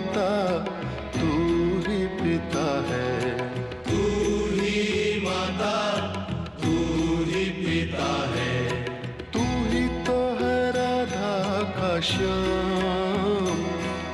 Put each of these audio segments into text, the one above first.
माता, तू ही पिता है। तू ही माता, तू ही पिता है। तू ही तो है राधा का श्याम,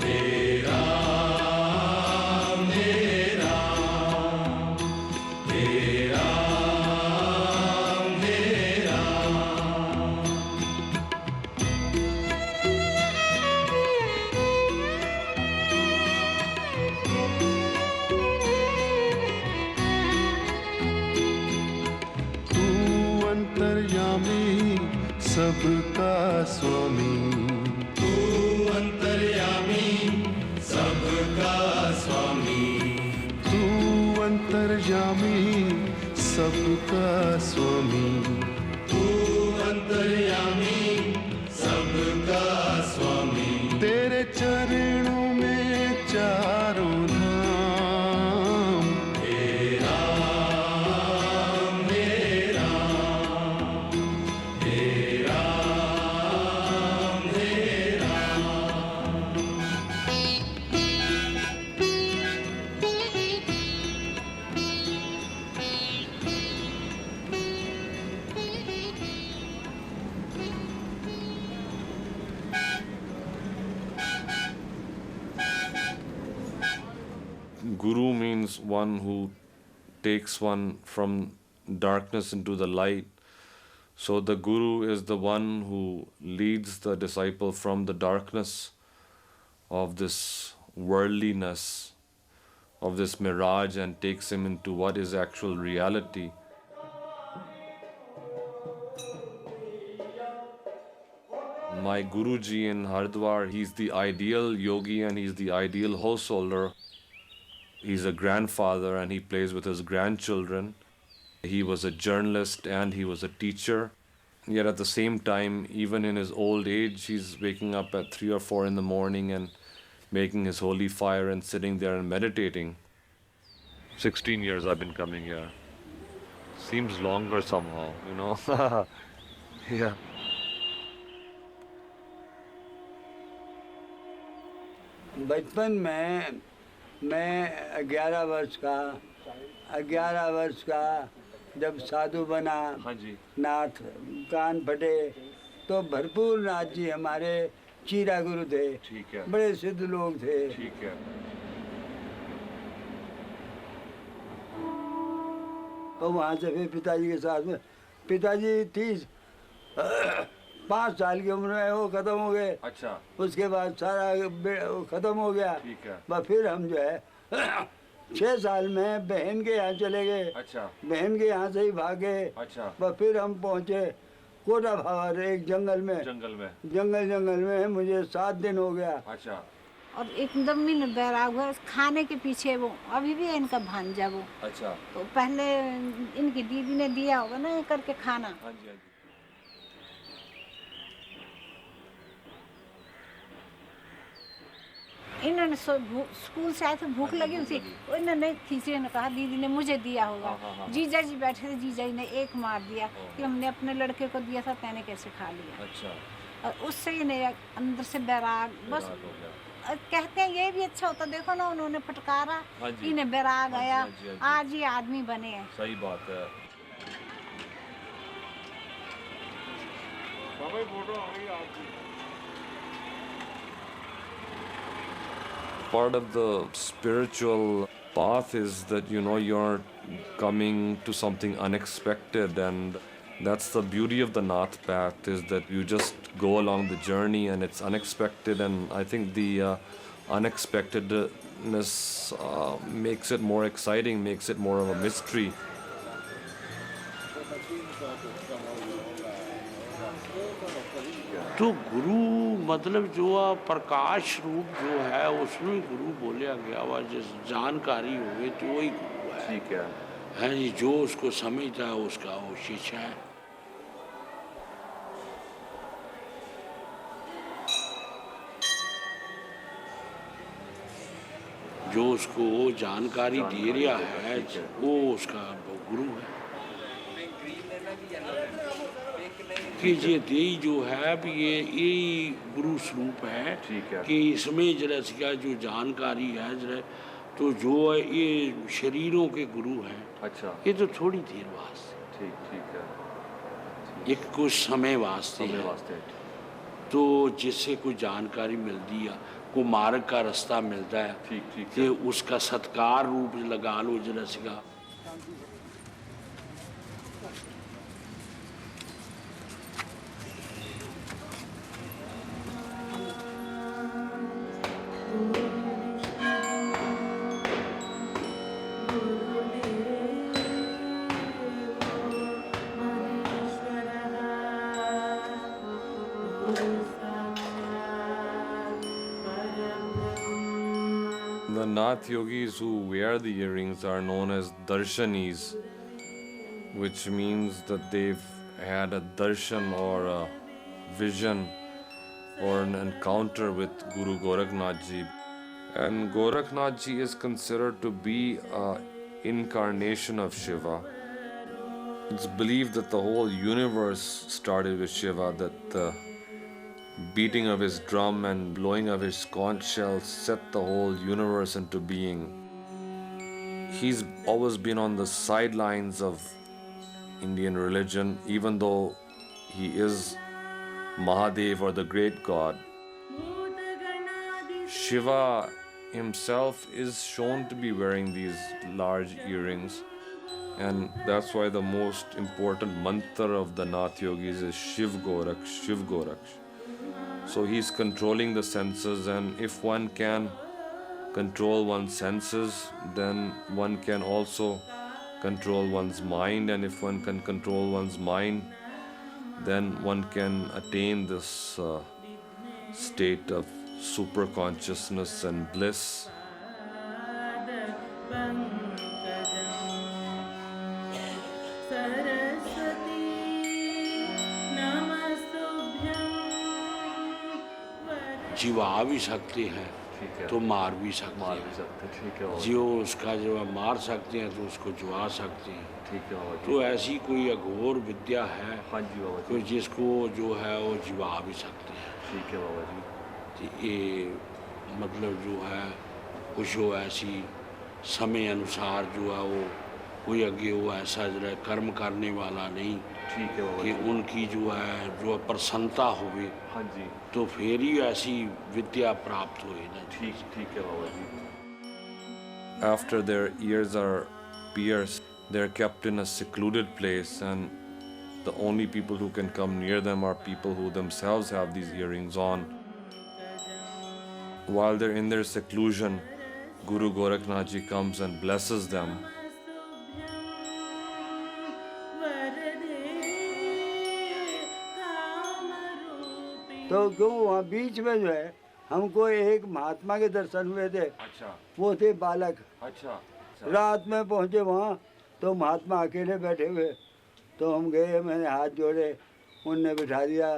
तेरा मेरा, तेरा मेरा। तू अंतर्यामी सबका स्वामी, तू अंतर्यामी सबका स्वामी। तू अंतर्यामी सबका स्वामी। तू अंतर्यामी सबका स्वामी। तेरे चरणों में चारों धाम, तेरा मेरा, तेरा मेरा। Guru means one who takes one from darkness into the light. So the Guru is the one who leads the disciple from the darkness of this worldliness, of this mirage, and takes him into what is actual reality. My Guruji in Hardwar, he's the ideal yogi and he's the ideal householder. He's a grandfather and he plays with his grandchildren. He was a journalist and he was a teacher. Yet at the same time, even in his old age, he's waking up at 3 or 4 in the morning and making his holy fire and sitting there and meditating. 16 years I've been coming here. Seems longer somehow, you know. Yeah. बचपन में मैं 11 वर्ष का जब साधु बना, हाँ जी। नाथ कान फटे, तो भरपूर नाथ जी हमारे चीरा गुरु थे। ठीक है। बड़े सिद्ध लोग थे। ठीक है। तो वहाँ से फिर पिताजी के साथ में, पिताजी 5 साल की उम्र में वो खत्म हो गए। अच्छा। उसके बाद सारा खत्म हो गया। ठीक है। बस फिर हम जो है 6 साल में बहन के यहाँ चले गए। अच्छा। बहन के यहाँ से ही भागे। अच्छा। बस फिर हम पहुँचे कोटा भावर, एक जंगल में। जंगल में मुझे 7 दिन हो गया। अच्छा। और एकदम भी न बैराग हुआ, खाने के पीछे वो अभी भी है इनका भांजा वो। अच्छा। तो पहले इनकी दीदी ने दिया होगा ना ये करके खाना। हाँ जी, हाँ जी। इन्होंने स्कूल से आए थे, भूख लगी थी, इन्होंने तीसरे ने कहा दीदी ने मुझे दिया होगा। जीजा जी बैठे थे, जीजा जी ने एक मार दिया कि हमने अपने लड़के को दिया था, तैने कैसे खा लिया। अच्छा। और उससे इन्हें अंदर से बैराग, बस कहते हैं ये भी अच्छा होता, देखो ना उन्होंने फटकारा, इन्हें बैराग आया, आज ये आदमी बने हैं। सही बात है। Part of the spiritual path is that, you know, you're coming to something unexpected, and that's the beauty of the Nath path, is that you just go along the journey and it's unexpected, and I think the unexpectedness makes it more exciting, makes it more of a mystery. तो गुरु मतलब जो प्रकाश रूप जो है उसमें गुरु बोलिया गया हुआ, जिस जानकारी हुई तो वही गुरु है। ठीक है जी, जो उसको समझता है उसका वो शिष्य है। जो उसको वो जानकारी दे रहा है वो उसका गुरु है। कि ये देही जो है भी ये यही गुरु स्वरूप है ठीक है। कि इसमें जरा इसका जो जानकारी है जरा तो जो है ये शरीरों के गुरु हैं अच्छा ये तो थोड़ी देर वास्ते ठीक ठीक है एक कुछ समय वास्ते समय है। वास्ते तो जिससे कोई जानकारी मिलती है को मार्ग का रास्ता मिलता है ठीक ठीक कि उसका सत्कार रूप लगा लो जरा इसका The Nath yogis who wear the earrings are known as darshanis, which means that they've had a darshan or a vision or an encounter with Guru Gorakhnath Ji. And Gorakhnath Ji is considered to be an incarnation of Shiva. It's believed that the whole universe started with Shiva, that the beating of his drum and blowing of his conch shell set the whole universe into being. He's always been on the sidelines of Indian religion, even though he is Mahadev or the great god. Shiva himself is shown to be wearing these large earrings, and that's why the most important mantra of the Nath yogis is Shiv Goraksh, Shiv Goraksh. So he's controlling the senses, and if one can control one's senses, then one can also control one's mind, and if one can control one's mind, then one can attain this state of super consciousness and bliss. जीवा भी सकते हैं ठीक है। तो मार भी सकते मार हैं भी सकते, ठीक है बाबा जी। जो उसका जो है मार सकते हैं तो उसको जुआ सकते हैं ठीक है बाबा जी। तो ऐसी कोई अघोर विद्या है हाँ जी बाबा तो जी। जिसको जो है वो जिवा भी सकते हैं ठीक है बाबा जी। तो ये मतलब जो है कुछ जो ऐसी समय अनुसार जो है वो कोई आगे वो ऐसा जो है कर्म करने वाला नहीं ठीक है बाबा कि जी। उनकी जो है प्रसन्नता होवे हाँ जी तो फिर ही ऐसी विद्या प्राप्त होए ना ठीक ठीक है बाबा जी। After their ears are pierced, they're kept in a secluded place, and the only people who can come near them are people who themselves have these earrings on. While they're in their seclusion, Guru Gorakhnath Ji comes and blesses them. तो क्यों वहाँ बीच में जो है हमको एक महात्मा के दर्शन हुए थे। अच्छा वो थे बालक। अच्छा रात में पहुँचे वहाँ तो महात्मा अकेले बैठे हुए, तो हम गए, मैंने हाथ जोड़े, उनने बिठा दिया।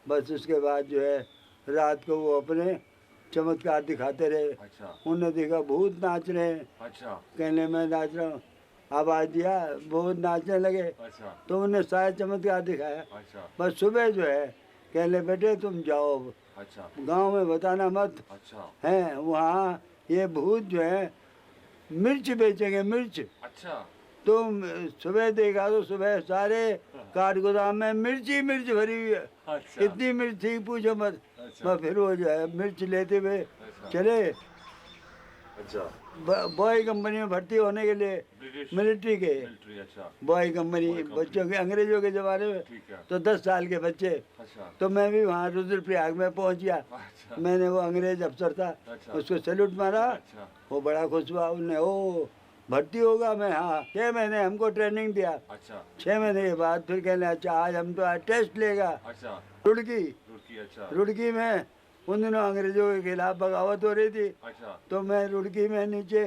बस उसके बाद जो है रात को वो अपने चमत्कार दिखाते रहे। अच्छा उनने देखा भूत नाच रहे हैं, अच्छा कहने मैं नाच रहा हूँ, आवाज़ दिया, भूत नाचने लगे, अच्छा तो उन्हें सारा चमत्कार दिखाया। अच्छा बस सुबह जो है कहने बेटे तुम जाओ अब, अच्छा गांव में बताना मत, अच्छा हैं वहाँ ये भूत जो है मिर्च बेचेंगे, मिर्च। अच्छा तुम सुबह देखा तो सुबह सारे काठ गोदाम में मिर्च ही मिर्च भरी हुई है। अच्छा इतनी मिर्च थी पूछो मत। अच्छा। बस फिर वो जो है मिर्च लेते हुए अच्छा। चले अच्छा बॉय कंपनी में भर्ती होने के लिए, ब्रिटिश मिलिट्री के मिलिट्री। अच्छा बॉय कंपनी बच्चों के, अंग्रेजों के ज़माने में। ठीक है। तो 10 साल के बच्चे, अच्छा तो मैं भी वहाँ रुद्रप्रयाग में पहुँच गया। अच्छा मैंने वो अंग्रेज अफसर था, अच्छा। उसको सैल्यूट मारा। अच्छा वो बड़ा खुश हुआ, उनने ओ भर्ती होगा। मैं हाँ, 6 महीने हमको ट्रेनिंग दिया। अच्छा 6 महीने के बाद फिर कहने अच्छा आज हम तो आज टेस्ट लेगा। अच्छा रुड़की रुड़की। अच्छा रुड़की में उन दिनों अंग्रेजों के खिलाफ बगावत हो रही थी, अच्छा तो मैं रुड़की में नीचे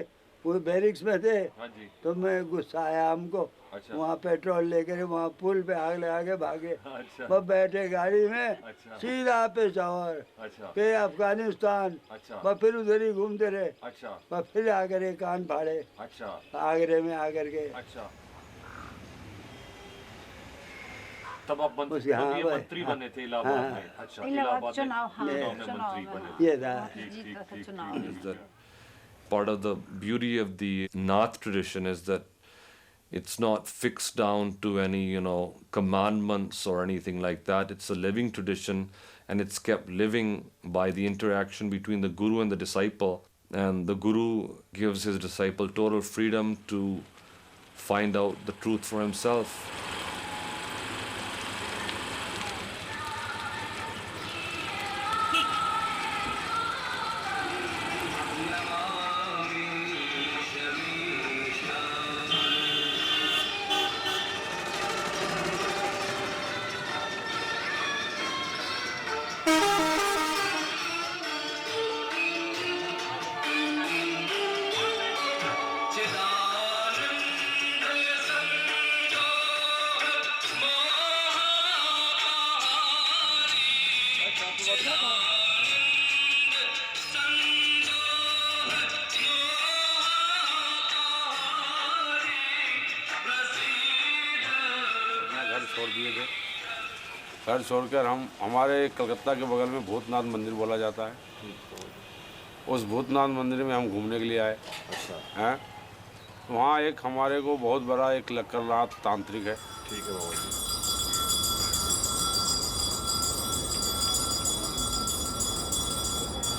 वो बैरिक्स में थे, हाँ जी तो मैं गुस्सा आया हमको। अच्छा वहाँ पेट्रोल लेकर वहाँ पुल पे आग लगा के भागे। अच्छा वो बैठे गाड़ी में अच्छा सीधा पेशावर अच्छा पे अफगानिस्तान। अच्छा वह फिर उधर ही घूमते रहे। अच्छा वह फिर आकर के कान फाड़े अच्छा आगरे में आकर के। अच्छा तब आप उसके हाँ ये वह- मंत्री हाँ, बने थे इलाहाबाद हाँ, में। अच्छा, इलाहाबाद चुनाव, हाँ, चुनाव में चुनाव मंत्री में, बने हाँ। थे। ये था। जीता था चुनाव में। Is that part of the beauty of the Nath tradition is that it's not fixed down to any, commandments or anything like that. It's a living tradition and it's kept living by the interaction between the guru and the disciple. And the guru gives his disciple total freedom to find out the truth for himself. घर छोड़ दिए थे। घर छोड़कर हम हमारे कलकत्ता के बगल में भूतनाथ मंदिर बोला जाता है, उस भूतनाथ मंदिर में हम घूमने के लिए आए हैं। वहाँ एक हमारे को बहुत बड़ा एक लक्करनाथ तांत्रिक है। ठीक है बाबा जी।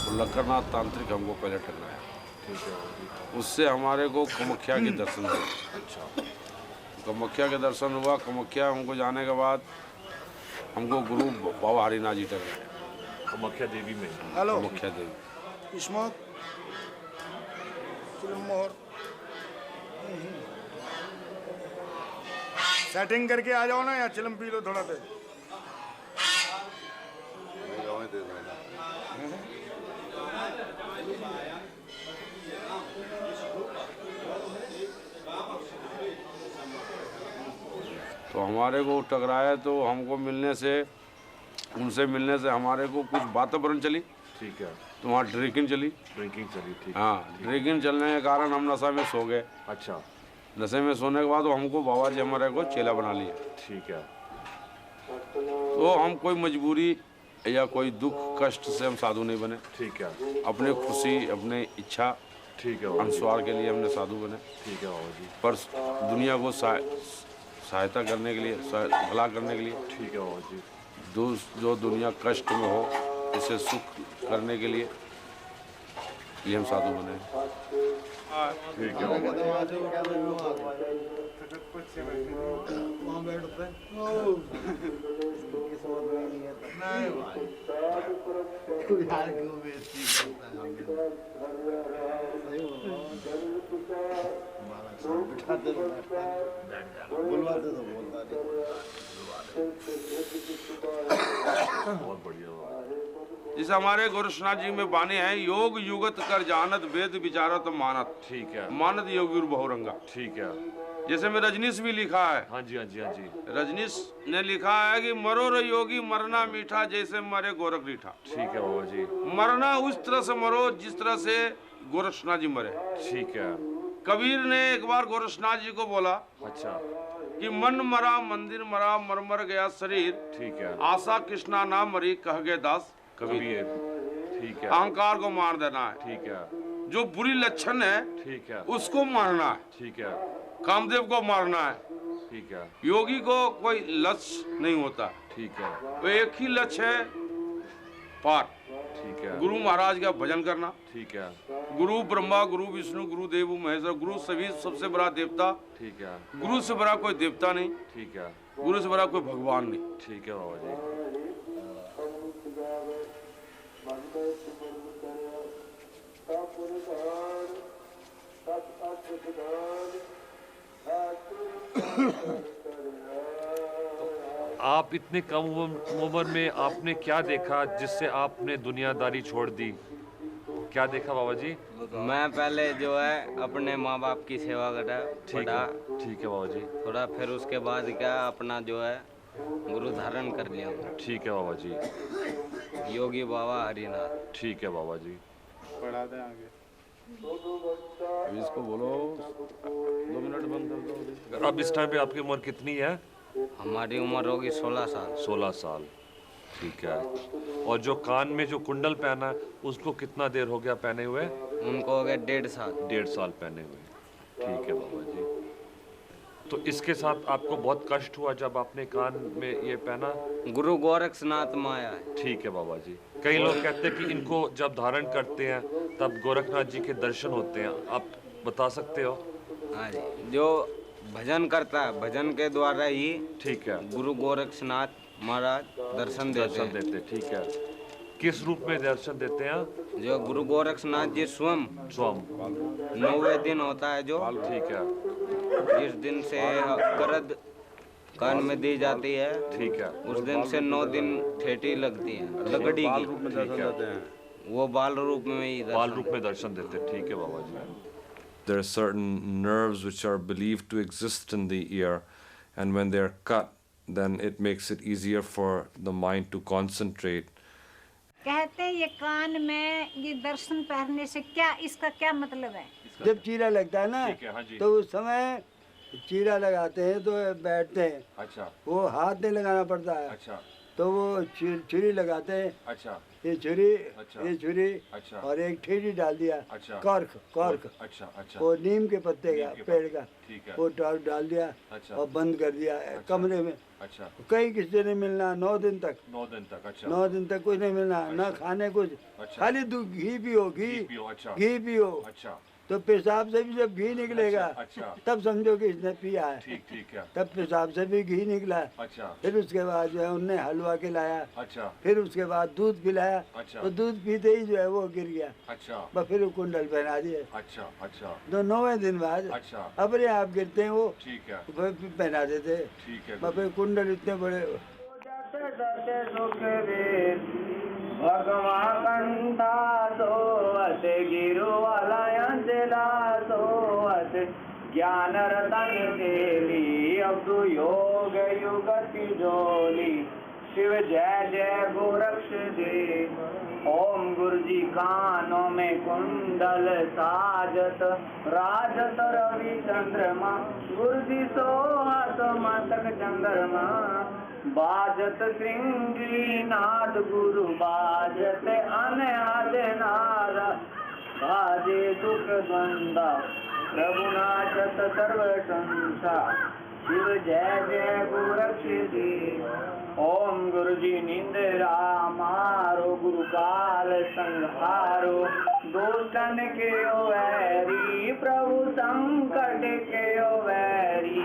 तो लक्करनाथ तांत्रिक हमको पहले टकराया, ठीक है बाबा जी। उससे हमारे को कामाख्या के दर्शन हुए। अच्छा, कामाख्या के दर्शन हुआ। कामाख्या हमको जाने के बाद हमको गुरु बाबा हरिनाथ जी टकराए, कामाख्या देवी में। हेलो कामाख्या देवी। स्मोक मोर सेटिंग करके आ जाओ ना, या चिलम पी लो थोड़ा पे। तो हमारे को टकराया, तो हमको मिलने से उनसे मिलने से हमारे को कुछ वातावरण चली। ठीक है, तो वहाँ ड्रिंकिंग चली। ड्रिंकिंग चली। ठीक। हाँ, ड्रिंकिंग चलने के कारण हम नशा में सो गए। अच्छा, नशे में सोने के बाद हमको बाबा जी हमारे को चेला बना लिया। ठीक है। तो हम कोई मजबूरी या कोई दुख कष्ट से हम साधु नहीं बने। ठीक है, अपने खुशी अपने इच्छा ठीक है बाबा जी। अनुसार के लिए हमने साधु बने। ठीक है बाबा जी। पर दुनिया को सहायता करने के लिए, भला करने के लिए, ठीक है बाबा जी। जो दुनिया कष्ट में हो उसे सुख करने के लिए हम साधु बने। ठीक है बाबा जी। बहुत बढ़िया बाबा जी। जिसे हमारे गोरक्षनाथ जी में बानी है, योग युगत कर जानत वेद विचारत मानत। ठीक है, मानत योगी बहुरंगा। ठीक है। जैसे में रजनीश भी लिखा है। हाँ जी, हाँ जी, हाँ जी। रजनीश ने लिखा है कि मरो रे योगी मरना मीठा, जैसे मरे गोरख रीठा। ठीक है बाबा जी। मरना उस तरह से मरो जिस तरह से गोरक्षनाथ जी मरे। ठीक है। कबीर ने एक बार गोरक्षनाथ जी को बोला अच्छा, कि मन मरा मंदिर मरा मर गया शरीर, ठीक है। आशा कृष्णा ना मरी कह गए दास कबीर। कबीर। ठीक है, अहंकार को मार देना है। ठीक है, जो बुरी लक्षण है ठीक है, उसको मारना है। ठीक है, कामदेव को मारना है। ठीक है, योगी को कोई लक्ष्य नहीं होता, ठीक है, वो एक ही लक्ष्य है, पार। ठीक है, गुरु महाराज का भजन करना। ठीक है, गुरु ब्रह्मा गुरु विष्णु गुरु देव महेश्वर, गुरु सभी सबसे बड़ा देवता। ठीक है, गुरु से बड़ा कोई देवता नहीं, ठीक है, गुरु से बड़ा कोई भगवान नहीं। ठीक है बाबा जी। आप इतने कम उम्र में आपने क्या देखा जिससे आपने दुनियादारी छोड़ दी? क्या देखा बाबा जी? मैं पहले जो है अपने माँ बाप की सेवा करा, ठीक पढ़ा है, ठीक है बाबा जी। थोड़ा, फिर उसके बाद क्या अपना जो है गुरु धारण कर लिया, ठीक है बाबा जी। योगी बाबा हरिनाथ। ठीक है बाबा जी। पढ़ा दें आगे। अब इसको बोलो 2 मिनट बंद कर दो। अब इस टाइम पे आपकी उम्र कितनी है? हमारी उम्र होगी 16 साल। 16 साल, ठीक है। और जो कान में जो कुंडल पहना है उसको कितना देर हो गया पहने हुए? उनको हो गया 1.5 साल। 1.5 साल पहने हुए, ठीक है बाबा जी। तो इसके साथ आपको बहुत कष्ट हुआ जब आपने कान में ये पहना? गुरु गोरक्षनाथ माया है। ठीक है बाबा जी। कई लोग कहते हैं कि इनको जब धारण करते हैं तब गोरखनाथ जी के दर्शन होते हैं, आप बता सकते हो? हाँ जी, जो भजन करता है भजन के द्वारा ही ठीक है, गुरु गोरक्षनाथ महाराज दर्शन देते हैं। ठीक है। किस रूप में दर्शन देते हैं? जो गुरु गोरक्षनाथ जी स्वयं 9वें दिन होता है जो, ठीक है, जिस दिन से करद कान में दी जाती है, ठीक है, उस दिन से 9 दिन ठेठी लगती है लकड़ी की, रूप में दर्शन देते हैं। वो बाल रूप में ही बाल रूप में दर्शन देते हैं, ठीक है बाबा जी। There are certain nerves which are believed to exist in the ear, and when they are cut, then it makes it easier for the mind to concentrate. कहते हैं ये कान में ये दर्शन पहनने से क्या, इसका क्या मतलब है? जब चीरा लगता है ना, ठीक है, हाँ जी। तो उस समय चीरा लगाते हैं तो बैठते हैं, अच्छा, वो हाथ नहीं लगाना पड़ता है, अच्छा, तो वो छुरी लगाते हैं। अच्छा, ये छुरी, अच्छा, ये छुरी, अच्छा, और एक ठेठी डाल दिया, अच्छा, कॉर्क, अच्छा, अच्छा, वो नीम के पत्ते का, नीम के पेड़ का, ठीक है, वो डाल दिया, अच्छा, और बंद कर दिया कमरे में। अच्छा, कहीं किसी से नहीं मिलना 9 दिन तक। 9 दिन तक, अच्छा, 9 दिन तक कुछ नहीं मिलना, ना खाने कुछ, अच्छा, खाली दूध घी पियो, घी पियो, अच्छा, घी पियो। अच्छा, तो पेशाब से भी जब घी निकलेगा, अच्छा, तब समझो कि इसने पिया है। ठीक, ठीक है, तब पेशाब से भी घी निकला। अच्छा, फिर उसके बाद जो है उनने हलवा खिलाया, अच्छा, फिर उसके बाद दूध पिलाया, अच्छा, तो दूध पीते ही जो है वो गिर गया, अच्छा, बस फिर वो कुंडल पहना दिए। अच्छा, अच्छा, तो 9वें दिन बाद अच्छा, अपने आप गिरते हैं वो, ठीक है, पहना देते। ठीक है, बस फिर कुंडल इतने बड़े। भगवान कंठा सोवत गिरुवालयंजला सोवत ज्ञान रतन देवी अब्दु योग युगति जोली शिव जय जय गोरक्ष दे। ओम गुरु जी कानों में कुंडल साजत राजत रवि चंद्रमा गुरु जी सोहत मस्तक चंद्रमा बाजत श्रृंगी नाद गुरु बाजत अनहद नाद बाजे दुख द्वंदा प्रभु नाचत सर्व संसार शिव जय जय गोरक्ष दे। ओम गुरु जी निंद्रा मारो गुरु काल संहारो दोषन के ओ वैरी प्रभु संकट के ओ वैरी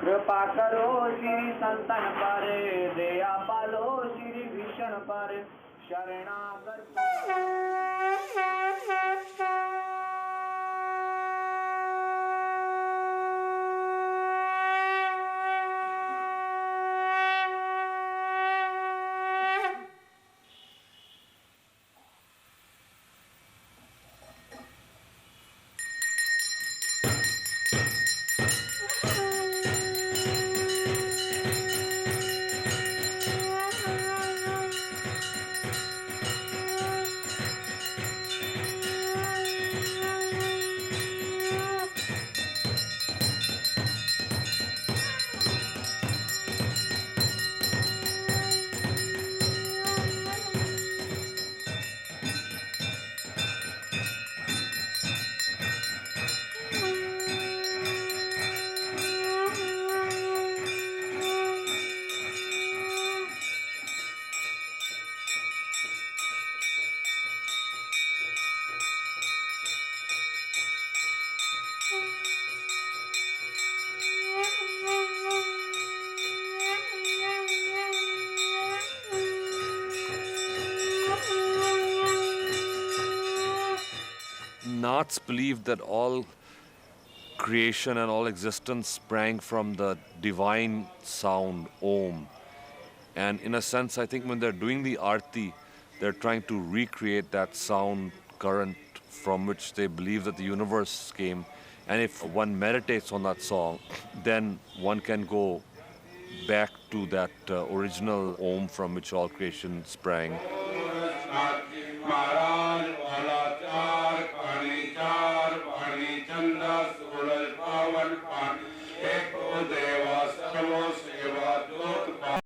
कृपा करो श्री संतन पर दया पालो श्री भीषण पर शरणागत। Naths believe that all creation and all existence sprang from the divine sound, Om. And in a sense, I think when they're doing the Aarti, they're trying to recreate that sound current from which they believe that the universe came. And if one meditates on that song, then one can go back to that original Om from which all creation sprang. महाराज वाला चार पानी चंदा सूरज पावन पानी एक देवा